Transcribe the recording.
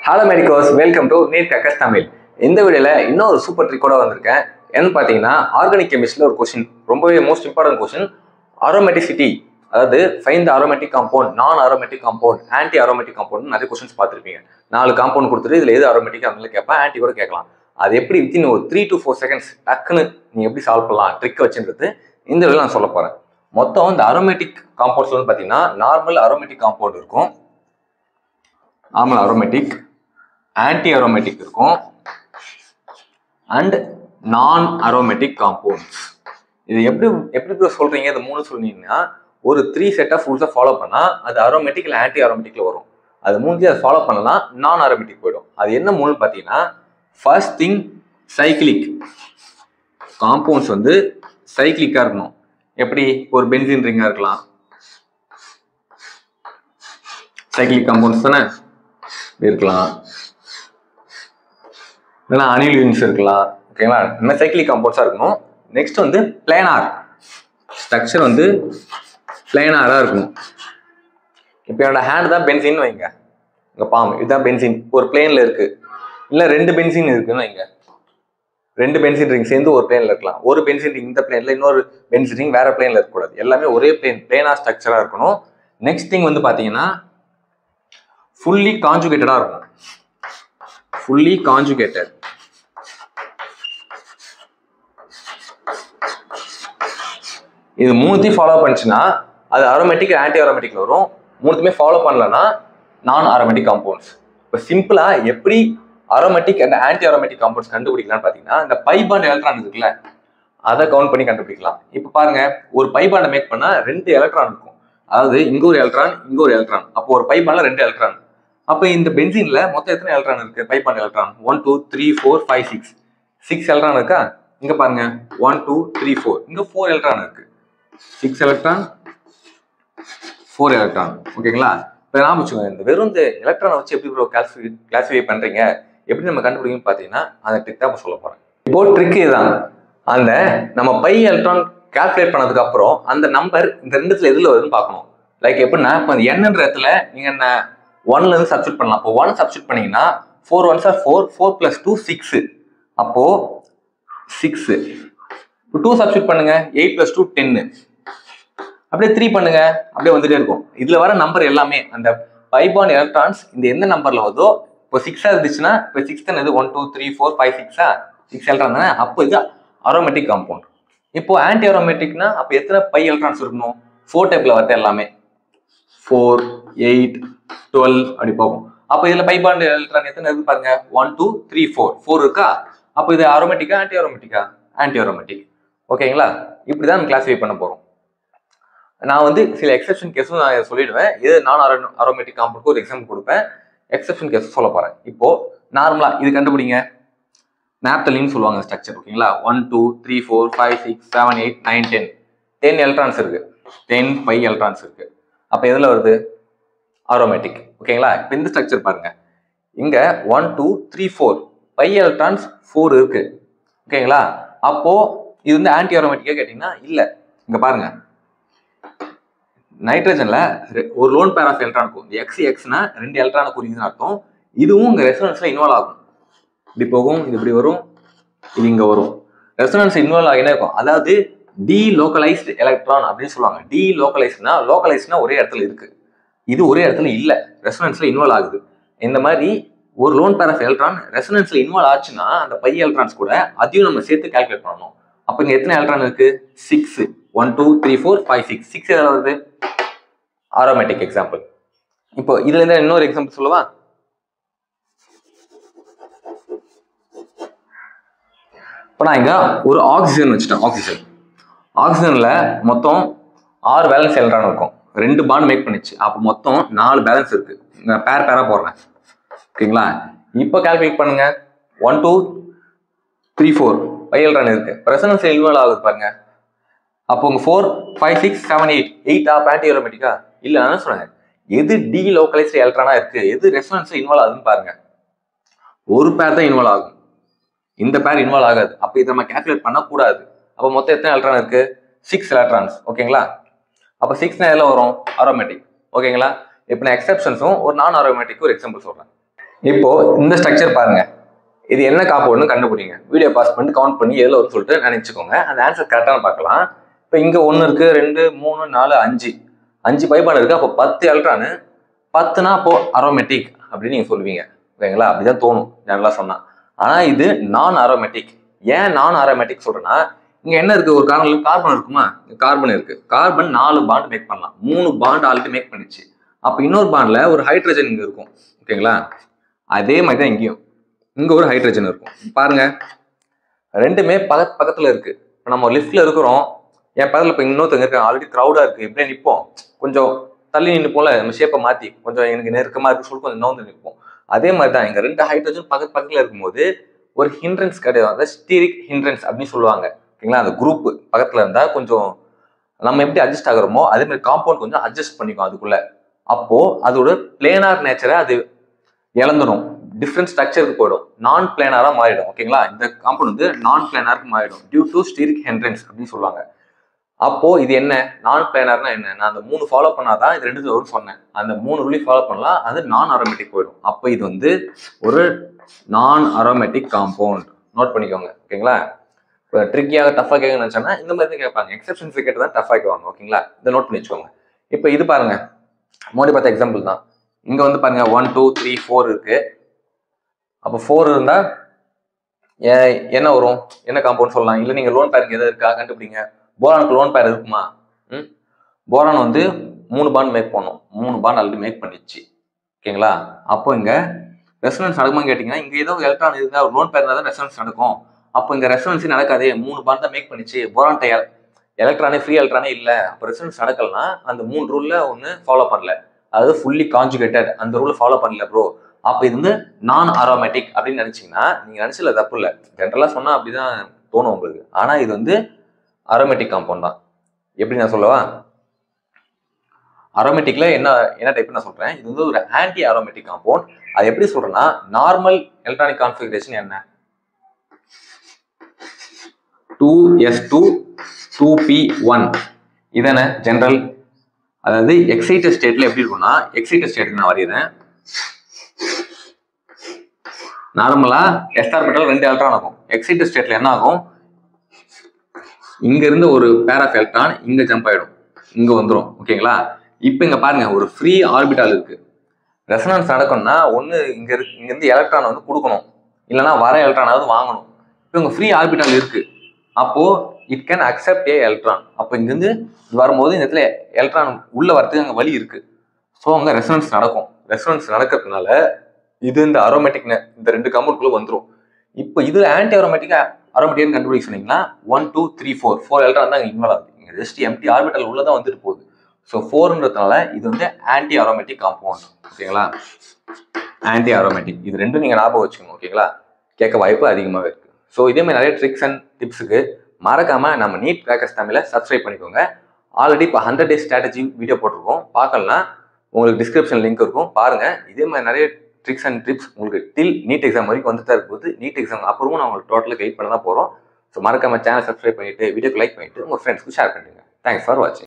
Hello medicos, welcome to NEET கக்கஸ் தமிழ். இந்த வீடியோல இன்னொரு சூப்பர் ட்ரிக்கோட வந்திருக்கேன். என்னன்னு பார்த்தீங்கன்னா, ஆர்கானிக் கெமிஸ்ட்ரியில் ஒரு கொஸ்டின், ரொம்பவே மோஸ்ட் இம்பார்ட்டன்ட் கொஸ்டின். அரோமேட்டிசிட்டி, அதாவது ஃபைண்ட் த அரோமேட்டிக் காம்பவுண்ட், நான் aromatic compound, anti aromatic compound நிறைய கொஸ்டின்ஸ் பார்த்துருப்பீங்க. 4 காம்பவுண்ட் கொடுத்துட்டு இதில் எது அரோமேட்டிக் அதனால கேட்பேன், ஆன்டி கூட கேட்கலாம். அது எப்படி வித்தின் ஒரு 3 to 4 செகண்ட்ஸ் டக்குன்னு நீங்கள் எப்படி சால்வ் பண்ணலாம் ட்ரிக் வச்சுன்றது இந்த வீடியோவில் நான் சொல்ல போகிறேன். மொத்தம் இந்த அரோமேட்டிக் காம்பவுண்ட்ஸ் வந்து பார்த்தீங்கன்னா, நார்மல் அரோமேட்டிக் காம்பவுண்ட் இருக்கும், நார்மல் அரோமேட்டிக், ஆன்டி அரோமேட்டிக் இருக்கும், அண்ட் நான் அரோமேட்டிக் காம்பவுண்ட்ஸ். இது எப்படி சொல்றீங்க? இது 3 சொன்னீங்கன்னா ஒரு 3 செட் ஆஃப் ரூல்ஸை ஃபாலோ பண்ணா அது அரோமேட்டிக் இல்லை ஆன்டி அரோமேட்டிக்ல வரும். அது 3 அதை ஃபாலோ பண்ணலாம், நான் அரோமேட்டிக் போயிடும். அது என்ன 3 பார்த்தீங்கன்னா, ஃபர்ஸ்ட் திங் சைக்கிளிக் காம்பவுண்ட்ஸ் வந்து சைக்கிளிக்கா இருக்கணும். எப்படி? ஒரு பென்சின் ரிங்கா இருக்கலாம், சைக்கிளிக் காம்பவுண்ட்ஸ் தானே இருக்கலாம், இல்லைன்னா அனில் யூனிட்ஸ் இருக்கலாம். ஓகேங்களா? இந்த மாதிரி சைக்கிளிக் காம்பவுண்ட்ஸாக இருக்கணும். நெக்ஸ்ட் வந்து பிளேனார் ஸ்ட்ரக்சர் வந்து பிளேனாராக இருக்கணும். இப்போ என்னோட ஹேண்ட் தான் பென்சின் வைங்க, இங்கே பாம் இதுதான் பென்சின், ஒரு பிளேனில் இருக்கு, இல்லை 2 பென்சின் இருக்குன்னு வைங்க, 2 பென்சின் ரிங் சேர்ந்து ஒரு பிளேனில் இருக்கலாம். ஒரு பென்சின் ரிங் இந்த பிளேனில், இன்னொரு பென்சின் ரிங் வேற பிளேனில் இருக்கக்கூடாது, எல்லாமே ஒரே பிளேனார் ஸ்ட்ரக்சராக இருக்கணும். நெக்ஸ்ட் திங் வந்து பார்த்தீங்கன்னா, ஃபுல்லி கான்ஜுகேட்டடாக இருக்கும். fully conjugated. இது 3 ஃபாலோ பண்ணிச்சுன்னா அது அரோமேட்டிக் ஆன்டி அரோமேட்டிக்ல வரும். 3 ஃபாலோ பண்ணலன்னா நான் அரோமேட்டிக் காம்பவுண்ட்ஸ். இப்போ சிம்பிளா எப்படி aromatic and anti aromatic compounds கண்டுபிடிக்கலாம்னு பார்த்தீங்கன்னா, இந்த பை பாண்ட் எலக்ட்ரான் இருக்குல்ல, அதை கவுண்ட் பண்ணி கண்டுபிடிக்கலாம். இப்போ பாருங்க, ஒரு பை பாண்டை மேக் பண்ணா 2 எலக்ட்ரான் இருக்கும். அதாவது இங்க ஒரு எலக்ட்ரான், இங்க ஒரு எலக்ட்ரான். அப்போ ஒரு பை பாண்ட்ல 2 எலக்ட்ரான். அப்போ இந்த பென்சின்ல மொத்தம் எத்தனை எலக்ட்ரான் இருக்கு? பை பாண்ட் எலக்ட்ரான் 1 2 3 4 5 6 எலக்ட்ரான் இருக்கா? இங்க பாருங்க 1 2 3 4, இங்க 4 எலக்ட்ரான் இருக்கு. 6 எலக்ட்ரான் 4 எலக்ட்ரான். ஓகேங்களா? இப்போ நான் வச்சுக்கோங்க, இந்த வெறும் இந்த எலக்ட்ரானை வச்சு எப்படி கிளாசிஃபை பண்றீங்க, எப்படி நம்ம கண்டுபிடிக்கணும்னு பார்த்தீங்கன்னா, அந்த ட்ரிக் தான் சொல்ல போறேன். இப்போ ட்ரிக் இதுதான். அந்த நம்ம பை எலக்ட்ரான் கால்குலேட் பண்ணதுக்கு அப்புறம் அந்த நம்பர் இந்த ரெண்டுத்துல எதுல வருதுன்னு பார்க்கணும். லைக் எப்படின்னா, இப்போ என்னன்ற இடத்துல நீங்க என்ன 1ல இருந்து சப்ஸ்டிட் பண்ணலாம். அப்போ 1 சப்ஸ்டிட் பண்ணீங்கன்னா 4 1s are 4, 4 plus 2 6. அப்போ 6. 2 சப்ஸ்டிட் பண்ணுங்க, 8 plus 2 10. அப்படியே 3 பண்ணுங்க, அப்படியே வந்துட்டே இருக்கும். இதுல வர நம்பர் எல்லாமே அந்த பை பாண்ட் எலக்ட்ரான்ஸ் இந்த எந்த நம்பர்ல வருதோ, இப்போ 6 இருந்துச்சுன்னா இப்போ 6 தானே, இது 1 2 3 4 5 6 எலக்ட்ரான் தானே, அப்போ இது அரோமேட்டிக் காம்பவுண்ட். இப்போ ஆன்டி அரோமேட்டிக்னா அப்போ எத்தனை பை எலக்ட்ரான்ஸ் இருக்கணும்? 4 டைப்ல வருது எல்லாமே, 4 8 12 அப்படி போகும். அப்போ இதுல பை பாண்ட் எலக்ட்ரான் எத்தனை இருக்கு பாருங்க, 1 2 3 4 இருக்கா? அப்போ இது அரோமேட்டிக்கா ஆன்டி அரோமேட்டிக்கா? Anti aromatic. ஓகேங்களா? இப்படிதான் நம்ம கிளாசிஃபை பண்ண போறோம். நான் வந்து சில எக்ஸெப்ஷன் கேஸும் நான் சொல்லிடுவேன். இது நான் அரோமேட்டிக் காம்பவுண்ட் ஒரு எக்ஸாம்பிள் கொடுப்பேன், எக்ஸெப்ஷன் கேஸ் சொல்ல போறேன். இப்போ நார்மலா இது கண்டுபிடிங்க, நாப்தலின் சொல்லுவாங்க ஸ்ட்ரக்சர். ஓகேங்களா? 1 2 3 4 5 6 7 8 9 10 எலக்ட்ரான்ஸ் இருக்கு, 10 பை எலக்ட்ரான்ஸ் இருக்கு. அப்போ எதுல வருது? அரோமேட்டிக். ஓகேங்களா? இப்போ இந்த ஸ்ட்ரக்சர் பாருங்க, இங்க 1 2 3 4 பை எலக்ட்ரான்ஸ் 4 இருக்கு. ஓகேங்களா? அப்போ இது வந்து ஆன்டி அரோமேட்டிக்கா கேட்டீங்கன்னா இல்ல. இங்க பாருங்க, நைட்ரஜன்ல ஒரு லோன் பேர் ஆஃப் எலக்ட்ரான் இருக்கும். எக்ஸ் எக்ஸ்னா 2 எலக்ட்ரானை குறிக்குதுன்னு அர்த்தம். இதுவும் இங்க ரெசோனன்ஸ்ல இன்வால்வ் ஆகும். இப்படி போகும், இது இப்படி வரும், இது இங்க வரும். ரெசோனன்ஸ் இன்வால்வ் ஆகினே இருக்கும். அதாவது டீலோக்கலைஸ்டு எலக்ட்ரான் அப்படின்னு சொல்லுவாங்க. டீலோக்கலைஸ்ட்னா, லோக்கலைஸ்ட்னா ஒரே இடத்துல இருக்கு, இது ஒரே இடத்துல இல்ல, ரெசோனன்ஸ்ல இன்வால்வ் ஆகுது. இந்த மாதிரி ஒரு lone pair of electron ரெசோனன்ஸ்ல involve ஆச்சுன்னா அந்த பை எலக்ட்ரான்ஸ் கூட அதையும் நம்ம சேர்த்து கால்குலேட் பண்ணணும். அப்ப இங்க எத்தனை எலக்ட்ரான் இருக்கு? 6. 1 2 3 4 5 6 எதாவது வருது, அரோமேட்டிக் எக்ஸாம்பிள். இப்போ இதுல இருந்து இன்னொரு எக்ஸாம்பிள் சொல்லவா? இப்போ நான் இங்க ஒரு ஆக்சிஜன் வச்சுட்டேன். ஆக்சிஜன்ல மொத்தம் 6 வேலன்ஸ் எலக்ட்ரான் இருக்கும், 2 பாண்ட் மேக் பண்ணிச்சு. அப்போ மொத்தம் 4 பேலன்ஸ் இருக்கு. பேரா போடுறேன். ஓகேங்களா? இப்போ கால்குலேட் பண்ணுங்க, 1 2 3 4 பை எலக்ட்ரான் இருக்கு, ரெசோனன்ஸ் இன்வால்வ் ஆகுது பாருங்க. அப்போ உங்க 4 5 6 7 8 ஆன்டி அரோமேட்டிக்கா? இல்ல, நான் சொன்னேன் எது டீலோக்கலைஸ்டு எலக்ட்ரானா இருக்கு, எது ரெசோனன்ஸ் இன்வால்வ் ஆகுதுன்னு பாருங்க. ஒரு பேர் தான் இன்வால்வ் ஆகும், இந்த பேர் இன்வால்வ் ஆகாது. அப்போ இதை நம்ம கால்குலேட் பண்ணக்கூடாது. அப்போ மொத்தம் எத்தனை எலக்ட்ரான் இருக்கு? 6 எலக்ட்ரான்ஸ். ஓகேங்களா? அப்போ 6 எதில் வரும்? அரோமேட்டிக். ஓகேங்களா? இப்போ நான் எக்ஸெப்ஷன்ஸும் ஒரு நான் அரோமேட்டிக் ஒரு எக்ஸாம்பிள் சொல்றேன். இப்போ இந்த ஸ்ட்ரக்சர் பாருங்க, இது என்ன காம்பவுண்ட்னு கண்டுபிடிங்க. வீடியோ பாஸ் பண்ணி கவுண்ட் பண்ணி எதில் வரும்னு சொல்லிட்டு நினைச்சுக்கோங்க. அந்த ஆன்சர் கரெக்டான பார்க்கலாம். இப்போ இங்கே 1 இருக்கு, 2, 3, 4, 5 பைபான் இருக்கு. அப்போ 10 எலக்ட்ரானு. 10னா அப்போ அரோமேட்டிக் அப்படின்னு நீங்க சொல்லுவீங்க. ஓகேங்களா? அப்படிதான் தோணும் ஜெனரலா சொன்னா. ஆனா இது நான் அரோமேட்டிக். ஏன் நான் அரோமேட்டிக் சொல்றேன்னா, இங்க என்ன இருக்கு? ஒரு கார்பன் இருக்குமா? கார்பன் இருக்கு. கார்பன் 4 பாண்ட் மேக் பண்ணலாம். 3 பாண்ட் ஆல்ரெடி மேக் பண்ணிச்சு. அப்ப இன்னொரு பாண்ட்ல ஒரு ஹைட்ரஜன் இங்க இருக்கும். ஓகேங்களா? அதே மாதிரி தான் இங்கேயும் இங்க ஒரு ஹைட்ரஜன் இருக்கும். பாருங்க, ரெண்டுமே பக்கத்துல இருக்கு. இப்போ நம்ம லிஃப்ட்ல இருக்கிறோம், என் பக்கத்துல இப்போ இன்னொருத்தங்க இருக்காங்க, ஆல்ரெடி க்ரௌடா இருக்கு. இப்படியே நிற்போம், கொஞ்சம் தள்ளி நின்று போல நம்ம ஷேப்பை மாத்தி கொஞ்சம் எனக்கு நெருக்கமா இருக்கு சொல்லி கொஞ்சம் நோந்து நிற்போம். அதே மாதிரி தான் இங்க 2 ஹைட்ரஜன் பக்கத்துல இருக்கும்போது ஒரு ஹிண்ட்ரன்ஸ் கிடையாது. அதாவது ஸ்டீரிக் ஹிண்ட்ரன்ஸ் அப்படின்னு சொல்லுவாங்க. ஓகேங்களா? அந்த குரூப் பக்கத்துல இருந்தா கொஞ்சம் நம்ம எப்படி அட்ஜஸ்ட் ஆகுறோமோ அதே மாதிரி காம்பவுண்ட் கொஞ்சம் அட்ஜஸ்ட் பண்ணிக்கும் அதுக்குள்ள. அப்போ அதோட பிளேனார் நேச்சரை அது இழந்துடும், டிஃப்ரெண்ட் ஸ்ட்ரக்சருக்கு போயிடும், நான் பிளேனாரா மாறிடும். ஓகேங்களா? இந்த காம்பவுண்ட் வந்து நான் பிளேனாருக்கு மாறிடும் டியூ டு ஸ்டீரிக் ஹிண்ட்ரன்ஸ் அப்படின்னு சொல்லுவாங்க. அப்போ இது என்ன நான் பிளேனார்னா என்ன? நான் அந்த 3 ஃபாலோ பண்ணாதான் இது 2 வரும் சொன்னேன். அந்த 3 ரூலி ஃபாலோ பண்ணலாம், அது நான் அரோமேட்டிக் போயிடும். அப்போ இது வந்து ஒரு நான் அரோமேட்டிக் காம்பவுண்ட். நோட் பண்ணிக்கோங்க. ஓகேங்களா? இப்போ ட்ரிக்கியாக டஃபா கேட்க நினைச்சோன்னா இந்த மாதிரி கேட்பாங்க. எக்ஸப்ஷன்ஸ் கேட்டு தான் டஃபா கேட்பாங்க. ஓகேங்களா? இதை நோட் பண்ணி வச்சுக்கோங்க. இப்போ இது பாருங்க, மோடி பார்த்த எக்ஸாம்பிள் தான். இங்க வந்து பாருங்க 1, 2, 3, 4 இருக்கு. அப்போ 4 இருந்தா என்ன வரும்? என்ன காம்பவுண்ட் சொல்லலாம்? இல்லை நீங்க லோன் பேருக்கு எதாவது இருக்கா கண்டுபிடிங்க. போரானுக்கு லோன் பேர் இருக்குமா? போரான் வந்து 3 பாண்ட் மேக் பண்ணும். 3 பாண்ட் ஆல்ரெடி மேக் பண்ணிச்சு. ஓகேங்களா? அப்போ இங்க ரெசனன்ஸ் நடக்குமான்னு கேட்டீங்கன்னா, இங்க ஏதோ எலக்ட்ரான் இருந்தா ஒரு லோன் பேர் தான் ரெசனன்ஸ் நடக்கும். அப்போ இங்க ரெசனன்ஸ் நடக்காதே, 3 பாண்ட் தான் மேக் பண்ணிச்சு. போரான் எலக்ட்ரானே ஃப்ரீ எலக்ட்ரானே இல்லை. அப்போ ரெசனன்ஸ் நடக்கலன்னா அந்த 3 ரூல்ல ஒன்று ஃபாலோ பண்ணல, அதாவது ஃபுல்லி கான்ஜுகேட்டட் அந்த ரூலை ஃபாலோ பண்ணல ப்ரோ. அப்போ இது வந்து நான் அரோமேட்டிக் அப்படின்னு நினைச்சீங்கன்னா நீங்க நினைச்சல தப்பு இல்லை. ஜென்ரலா சொன்னா அப்படிதான் தோணும் உங்களுக்கு. ஆனா இது வந்து அரோமேட்டிக் காம்பவுண்ட் தான். எப்படி நான் சொல்லவா? அரோமேட்டிக்ல என்ன டைப் நான் சொல்றேன். இது வந்து ஒரு ஆன்டி அரோமேட்டிக் காம்பவுண்ட். அது எப்படி சொல்றேன்னா, நார்மல் எலக்ட்ரானிக் கான்ஃபிகரேஷன் என்ன? 2s2 2p1 இதான ஜெனரல். அதாவது எக்ஸைட்டட் ஸ்டேட்ல எப்படி இருக்கும்னா, எக்ஸைட்டட் ஸ்டேட் நான் வரைகிறேன். நார்மலா s ஆர்பிட்டல் 2 எலக்ட்ரான் ஆகும். எக்ஸைட்டட் ஸ்டேட்ல என்ன ஆகும்? இங்க இருந்து ஒரு பேர் ஆஃப் எலக்ட்ரான் இங்க ஜம்ப் ஆயிடும், இங்க வந்துடும். ஓகேங்களா? இப்போ இங்க பாருங்க, ஒரு ஃப்ரீ ஆர்பிட்டால் இருக்கு. ரெசனன்ஸ் நடக்கணும்னா ஒன்று இருந்து எலக்ட்ரான் வந்து கொடுக்கணும், இல்லைன்னா வர எலக்ட்ரானாவது வாங்கணும். இப்போ இங்க ஃப்ரீ ஆர்பிட்டால் இருக்கு. அப்போ it can accept A electron. அப்போ இங்கிருந்து வரும்போது இந்த இடத்துல எலக்ட்ரான் உள்ள வரதுக்கு அங்கே வழி இருக்கு. ஸோ அங்கே ரெசனன்ஸ் நடக்கும். ரெசனன்ஸ் நடக்கிறதுனால இது இந்த அரோமேட்டிக் இந்த 2 காம்பவுண்ட்குள்ள வந்துடும். இப்போ இதுல ஆன்டி அரோமேட்டிக் கண்டுபிடிக்க சொன்னீங்கன்னா 1, 2, 3, 4 எலக்ட்ரான் தான் இன்வால்வ் ஆகுது. இங்க ஜஸ்ட் எம்டி ஆர்பிட்டல் உள்ளதான் வந்துட்டு போகுது. ஸோ 4ன்றதுனால இது வந்து ஆன்டி அரோமேட்டிக் காம்பவுண்ட். ஓகேங்களா? ஆன்டி அரோமேட்டிக் இது 2 நீங்க ஞாபகம் வச்சுக்கணும். ஓகேங்களா? கேட்க வாய்ப்பு அதிகமாகவே இருக்கு. ஸோ இதே மாதிரி நிறைய ட்ரிக்ஸ் அண்ட் டிப்ஸுக்கு மறக்காம நம்ம நீட் கிராக்கர்ஸ் தமிழை சப்ஸ்கிரைப் பண்ணிக்கோங்க. ஆல்ரெடி இப்போ 100 days ஸ்ட்ராட்டஜி வீடியோ போட்டிருக்கோம். பார்க்கலன்னா உங்களுக்கு டிஸ்கிரிப்ஷன் லிங்க் இருக்கும், பாருங்க. இதே மாதிரி நிறைய ட்ரிக்ஸ் அண்ட் டிப்ஸ் உங்களுக்கு டில் நீட் எக்ஸாம் வரைக்கும் வந்துட்டு தான் இருக்கும்போது, நீட் எக்ஸாம் அப்புறமும் நான் உங்களுக்கு டோட்டலாக கைட் பண்ண தான் போகிறோம். ஸோ மறக்காம சேனல் சப்ஸ்கிரைப் பண்ணிட்டு வீடியோக்கு லைக் பண்ணிட்டு உங்கள் ஃப்ரெண்ட்ஸ்க்கு ஷேர் பண்ணிடுங்க. தேங்க்ஸ் ஃபார் வாட்சிங்.